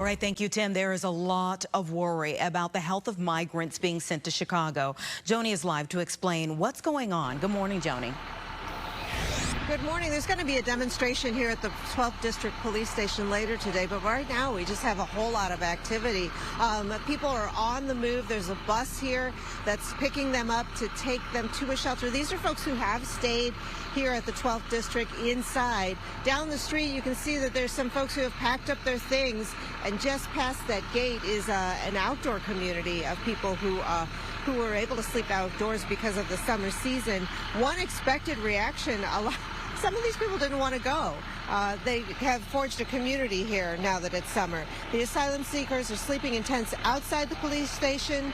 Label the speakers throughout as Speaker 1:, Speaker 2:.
Speaker 1: All right, thank you, Tim. There is a lot of worry about the health of migrants being sent to Chicago. Joni is live to explain what's going on. Good morning, Joni.
Speaker 2: Good morning. There's going to be a demonstration here at the 12th District Police Station later today, but right now we just have a whole lot of activity. People are on the move. There's a bus here that's picking them up to take them to a shelter. These are folks who have stayed here at the 12th District inside. Down the street, you can see that there's some folks who have packed up their things, and just past that gate is an outdoor community of people who were able to sleep outdoors because of the summer season. One expected reaction, some of these people didn't want to go. They have forged a community here now that it's summer. The asylum seekers are sleeping in tents outside the police station.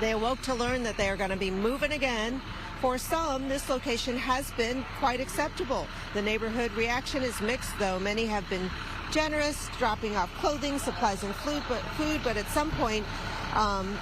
Speaker 2: They awoke to learn that they are going to be moving again. For some, this location has been quite acceptable. The neighborhood reaction is mixed, though. Many have been generous, dropping off clothing, supplies, and food, but at some point,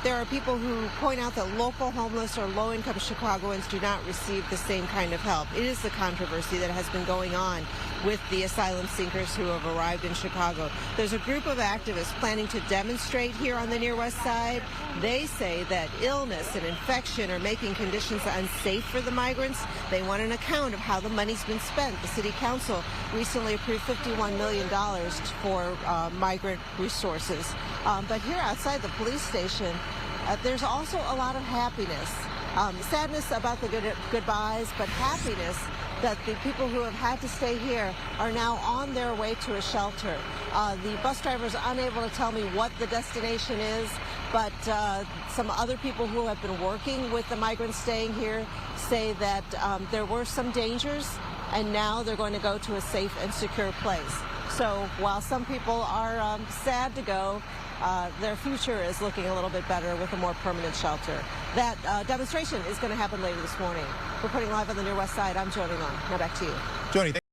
Speaker 2: there are people who point out that local homeless or low-income Chicagoans do not receive the same kind of help. It is the controversy that has been going on with the asylum seekers who have arrived in Chicago. There's a group of activists planning to demonstrate here on the Near West Side. They say that illness and infection are making conditions unsafe for the migrants. They want an account of how the money's been spent. The City Council recently approved $51 million for migrant resources. But here outside the police station, there's also a lot of happiness. Sadness about the goodbyes, but happiness that the people who have had to stay here are now on their way to a shelter. The bus driver is unable to tell me what the destination is, but some other people who have been working with the migrants staying here say that there were some dangers, and now they're going to go to a safe and secure place. So while some people are sad to go, their future is looking a little bit better with a more permanent shelter. That demonstration is going to happen later this morning. Reporting live on the Near West Side, I'm Joni Long. Now back to you.
Speaker 3: Joni,